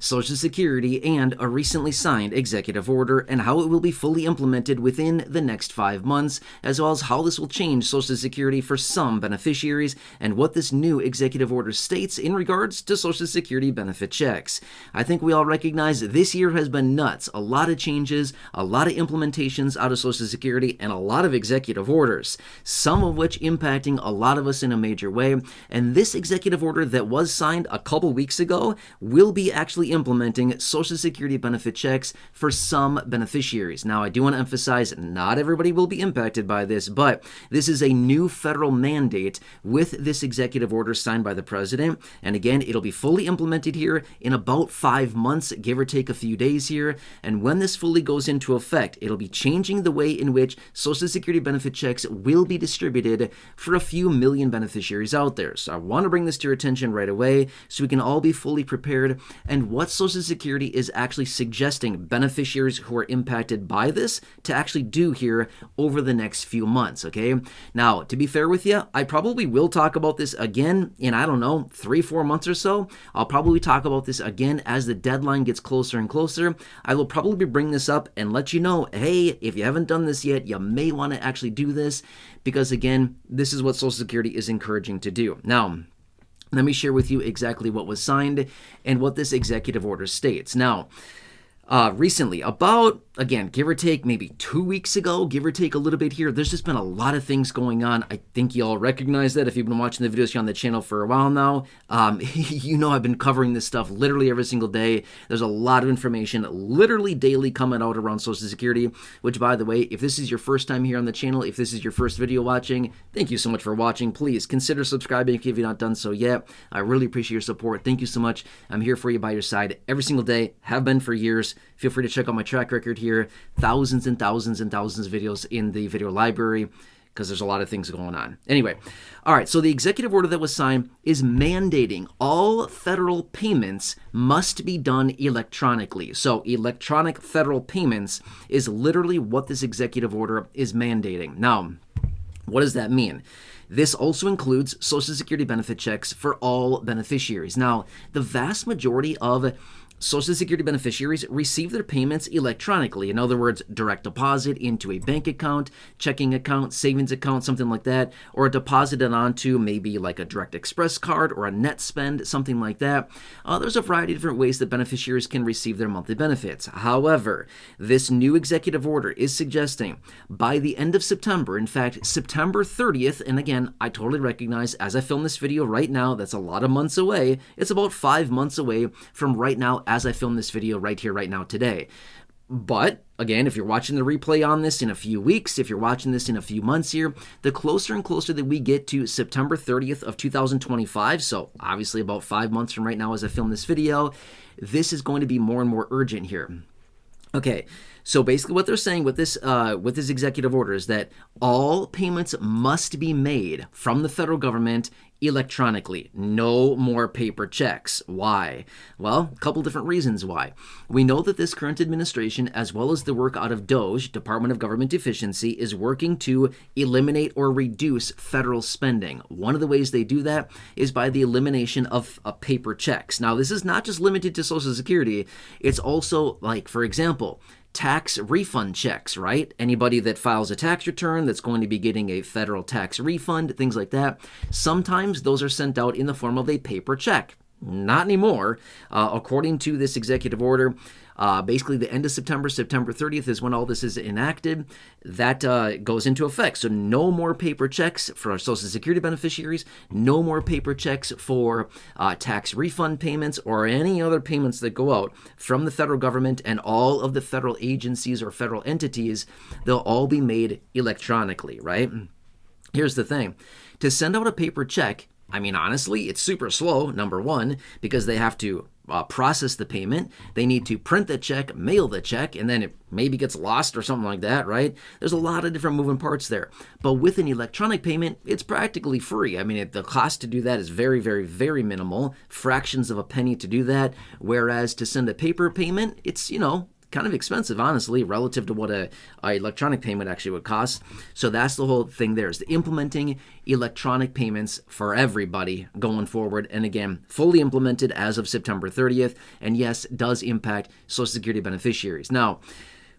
Social Security, and a recently signed executive order, and how it will be fully implemented within the next 5 months, as well as how this will change Social Security for some beneficiaries, and what this new executive order states in regards to Social Security benefit checks. I think we all recognize this year has been nuts. A lot of changes, a lot of implementations out of Social Security, and a lot of executive orders, some of which impacting a lot of us in a major way. And this executive order that was signed a couple weeks ago will be actually implementing Social Security benefit checks for some beneficiaries. Now, I do want to emphasize not everybody will be impacted by this, but this is a new federal mandate with this executive order signed by the president. And again, it'll be fully implemented here in about 5 months, give or take a few days here. And when this fully goes into effect, it'll be changing the way in which Social Security benefit checks will be distributed for a few million beneficiaries out there. So I want to bring this to your attention right away so we can all be fully prepared and what Social Security is actually suggesting beneficiaries who are impacted by this to actually do here over the next few months, okay? Now, to be fair with you, I probably will talk about this again in, I don't know, 3-4 months or so. I'll probably talk about this again as the deadline gets closer and closer. I will probably bring this up and let you know, hey, if you haven't done this yet, you may want to actually do this because, again, this is what Social Security is encouraging to do. Now, let me share with you exactly what was signed and what this executive order states. Now, recently, about, again, give or take maybe 2 weeks ago, give or take a little bit here, there's just been a lot of things going on. I think you all recognize that if you've been watching the videos here on the channel for a while now. You know I've been covering this stuff literally every single day. There's a lot of information literally daily coming out around Social Security, which, by the way, if this is your first time here on the channel, if this is your first video watching, thank you so much for watching. Please consider subscribing if you've not done so yet. I really appreciate your support. Thank you so much. I'm here for you by your side every single day, have been for years. Feel free to check out my track record here. Thousands and thousands and thousands of videos in the video library because there's a lot of things going on. Anyway, all right, so the executive order that was signed is mandating all federal payments must be done electronically. So electronic federal payments is literally what this executive order is mandating. Now, what does that mean? This also includes Social Security benefit checks for all beneficiaries. Now, the vast majority of Social Security beneficiaries receive their payments electronically. In other words, direct deposit into a bank account, checking account, savings account, something like that, or deposited onto maybe like a direct express card or a net spend, something like that. There's a variety of different ways that beneficiaries can receive their monthly benefits. However, this new executive order is suggesting by the end of September, in fact, September 30th, and again, I totally recognize as I film this video right now, that's a lot of months away. It's about 5 months away from right now as I film this video right here, right now, today. But again, if you're watching the replay on this in a few weeks, if you're watching this in a few months here, the closer and closer that we get to September 30th of 2025, so obviously about 5 months from right now as I film this video, this is going to be more and more urgent here. Okay, so basically what they're saying with this executive order is that all payments must be made from the federal government electronically. No more paper checks. Why? Well, a couple different reasons why. We know that this current administration, as well as the work out of DOGE, Department of Government Efficiency, is working to eliminate or reduce federal spending. One of the ways they do that is by the elimination of paper checks. Now, this is not just limited to Social Security. It's also, like, for example, tax refund checks, right? Anybody that files a tax return that's going to be getting a federal tax refund, things like that. Sometimes those are sent out in the form of a paper check. Not anymore. According to this executive order, basically the end of September, September 30th is when all this is enacted. That goes into effect. So no more paper checks for our Social Security beneficiaries, no more paper checks for tax refund payments or any other payments that go out from the federal government, and all of the federal agencies or federal entities, they'll all be made electronically, right? Here's the thing. To send out a paper check, I mean, honestly, it's super slow, number one, because they have to process the payment. They need to print the check, mail the check, and then it maybe gets lost or something like that, right? There's a lot of different moving parts there. But with an electronic payment, it's practically free. I mean, the cost to do that is very, very, very minimal, fractions of a penny to do that. Whereas to send a paper payment, it's, kind of expensive, honestly, relative to what a electronic payment actually would cost. So that's the whole thing there, is implementing electronic payments for everybody going forward. And again, fully implemented as of September 30th. And yes, does impact Social Security beneficiaries. Now,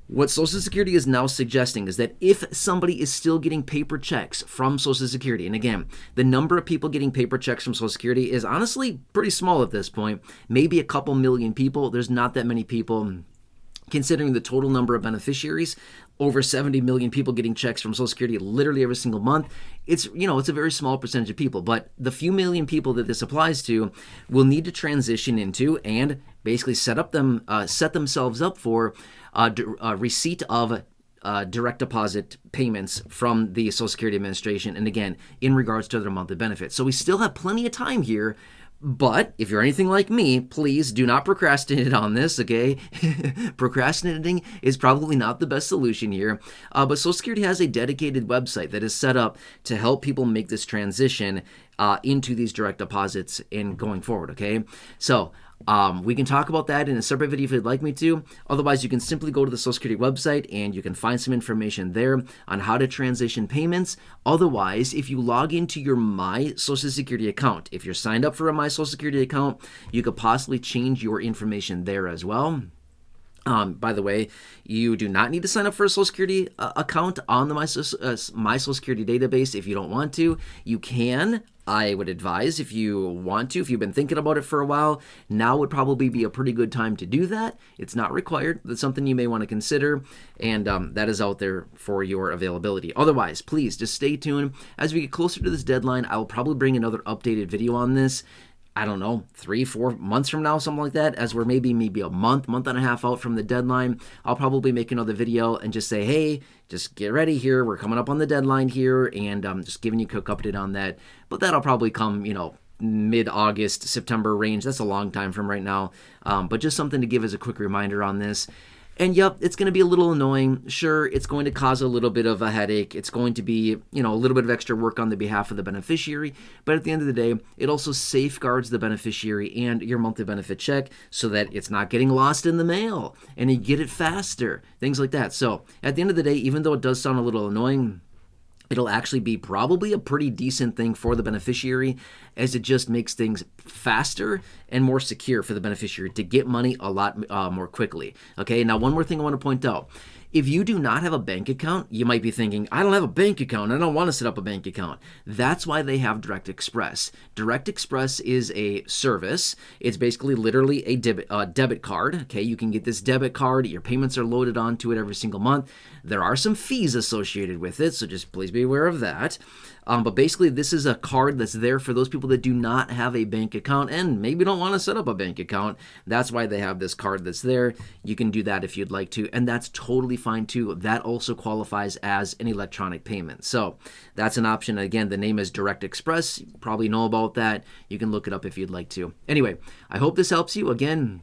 what Social Security is now suggesting is that if somebody is still getting paper checks from Social Security, and again, the number of people getting paper checks from Social Security is honestly pretty small at this point, maybe a couple million people. There's not that many people considering the total number of beneficiaries. Over 70 million people getting checks from Social Security literally every single month. It's a very small percentage of people, but the few million people that this applies to will need to transition into and basically set themselves up for receipt of direct deposit payments from the Social Security Administration, and again, in regards to their monthly benefits. So we still have plenty of time here. But if you're anything like me, please do not procrastinate on this, okay? Procrastinating is probably not the best solution here. But Social Security has a dedicated website that is set up to help people make this transition into these direct deposits in going forward, okay? So we can talk about that in a separate video if you'd like me to. Otherwise, you can simply go to the Social Security website and you can find some information there on how to transition payments. Otherwise, if you log into your My Social Security account, if you're signed up for a My Social Security account, you could possibly change your information there as well. By the way, you do not need to sign up for a Social Security account on the My Social Security database if you don't want to. You can. I would advise if you want to, if you've been thinking about it for a while, now would probably be a pretty good time to do that. It's not required. That's something you may want to consider, and that is out there for your availability. Otherwise, please just stay tuned. As we get closer to this deadline, I will probably bring another updated video on this. I don't know, 3-4 months from now, something like that, as we're maybe a month and a half out from the deadline. I'll probably make another video and just say, hey, just get ready here. We're coming up on the deadline here, and I'm just giving you a quick update on that. But that'll probably come, mid-August, September range. That's a long time from right now. But just something to give as a quick reminder on this. And yep, it's going to be a little annoying. Sure, it's going to cause a little bit of a headache. It's going to be, a little bit of extra work on the behalf of the beneficiary. But at the end of the day, it also safeguards the beneficiary and your monthly benefit check so that it's not getting lost in the mail and you get it faster, things like that. So at the end of the day, even though it does sound a little annoying, it'll actually be probably a pretty decent thing for the beneficiary, as it just makes things faster and more secure for the beneficiary to get money a lot more quickly. Okay, now one more thing I want to point out. If you do not have a bank account, you might be thinking, I don't have a bank account. I don't want to set up a bank account. That's why they have Direct Express. Direct Express is a service. It's basically literally a debit card. Okay, you can get this debit card. Your payments are loaded onto it every single month. There are some fees associated with it, so just please be aware of that. But basically, this is a card that's there for those people that do not have a bank account and maybe don't want to set up a bank account. That's why they have this card that's there. You can do that if you'd like to, and that's totally fine too. That also qualifies as an electronic payment. So that's an option. Again, the name is Direct Express. You probably know about that. You can look it up if you'd like to. Anyway, I hope this helps you. Again,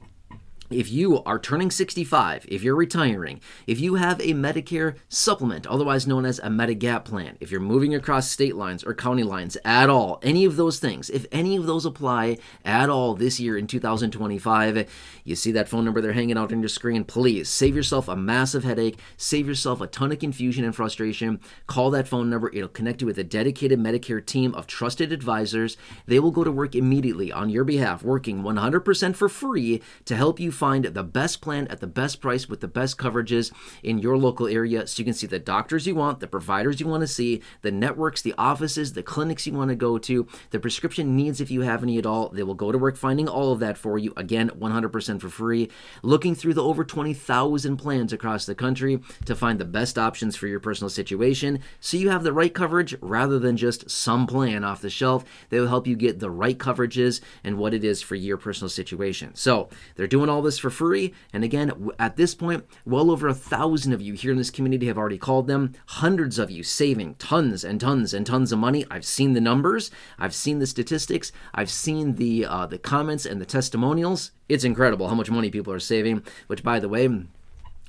if you are turning 65, if you're retiring, if you have a Medicare supplement, otherwise known as a Medigap plan, if you're moving across state lines or county lines at all, any of those things, if any of those apply at all this year in 2025, you see that phone number there hanging out on your screen, please save yourself a massive headache, save yourself a ton of confusion and frustration. Call that phone number. It'll connect you with a dedicated Medicare team of trusted advisors. They will go to work immediately on your behalf, working 100% for free to help you find the best plan at the best price with the best coverages in your local area, so you can see the doctors you want, the providers you want to see, the networks, the offices, the clinics you want to go to, the prescription needs if you have any at all. They will go to work finding all of that for you, again, 100% for free, looking through the over 20,000 plans across the country to find the best options for your personal situation, so you have the right coverage rather than just some plan off the shelf. They will help you get the right coverages and what it is for your personal situation. So they're doing all this for free. And again, at this point, well over 1,000 of you here in this community have already called them. Hundreds of you saving tons and tons and tons of money. I've seen the numbers. I've seen the statistics. I've seen the comments and the testimonials. It's incredible how much money people are saving, which, by the way,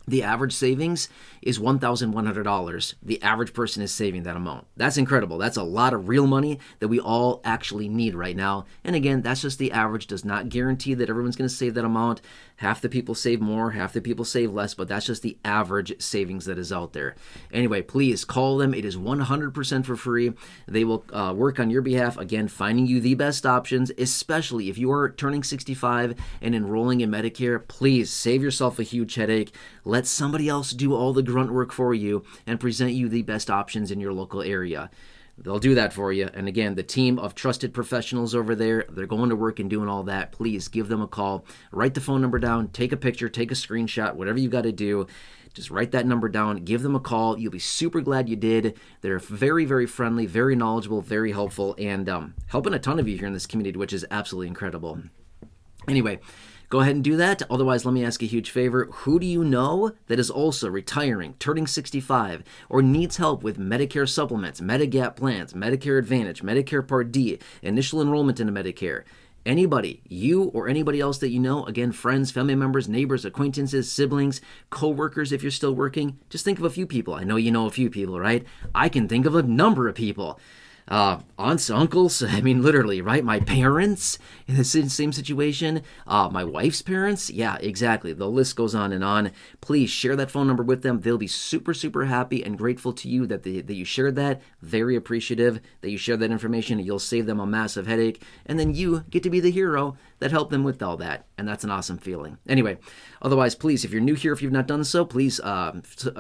the average savings is $1,100. The average person is saving that amount. That's incredible. That's a lot of real money that we all actually need right now. And again, that's just the average. Does not guarantee that everyone's going to save that amount. Half the people save more, half the people save less, but that's just the average savings that is out there. Anyway, please call them. It is 100% for free. They will work on your behalf, again, finding you the best options, especially if you are turning 65 and enrolling in Medicare. Please save yourself a huge headache. Let somebody else do all the grunt work for you and present you the best options in your local area. They'll do that for you. And again, the team of trusted professionals over there, they're going to work and doing all that. Please give them a call. Write the phone number down. Take a picture. Take a screenshot. Whatever you got to do. Just write that number down. Give them a call. You'll be super glad you did. They're very, very friendly, very knowledgeable, very helpful, and helping a ton of you here in this community, which is absolutely incredible. Anyway, go ahead and do that. Otherwise, let me ask a huge favor. Who do you know that is also retiring, turning 65, or needs help with Medicare supplements, Medigap plans, Medicare Advantage, Medicare Part D, initial enrollment into Medicare? Anybody, you or anybody else that you know, again, friends, family members, neighbors, acquaintances, siblings, co-workers if you're still working, just think of a few people. I know you know a few people, right? I can think of a number of people. Aunts, uncles, I mean, literally, right? My parents in the same situation, my wife's parents. Yeah, exactly. The list goes on and on. Please share that phone number with them. They'll be super, super happy and grateful to you that you shared that. Very appreciative that you shared that information. You'll save them a massive headache. And then you get to be the hero that helped them with all that. And that's an awesome feeling. Anyway, otherwise, please, if you're new here, if you've not done so, please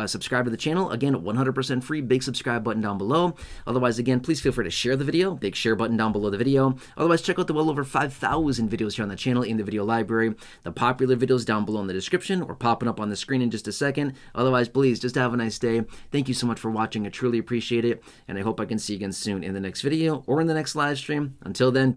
subscribe to the channel. Again, 100% free, big subscribe button down below. Otherwise, again, please feel free to share the video, big share button down below the video. Otherwise, check out the well over 5,000 videos here on the channel in the video library. The popular videos down below in the description or popping up on the screen in just a second. Otherwise, please just have a nice day. Thank you so much for watching. I truly appreciate it. And I hope I can see you again soon in the next video or in the next live stream. Until then,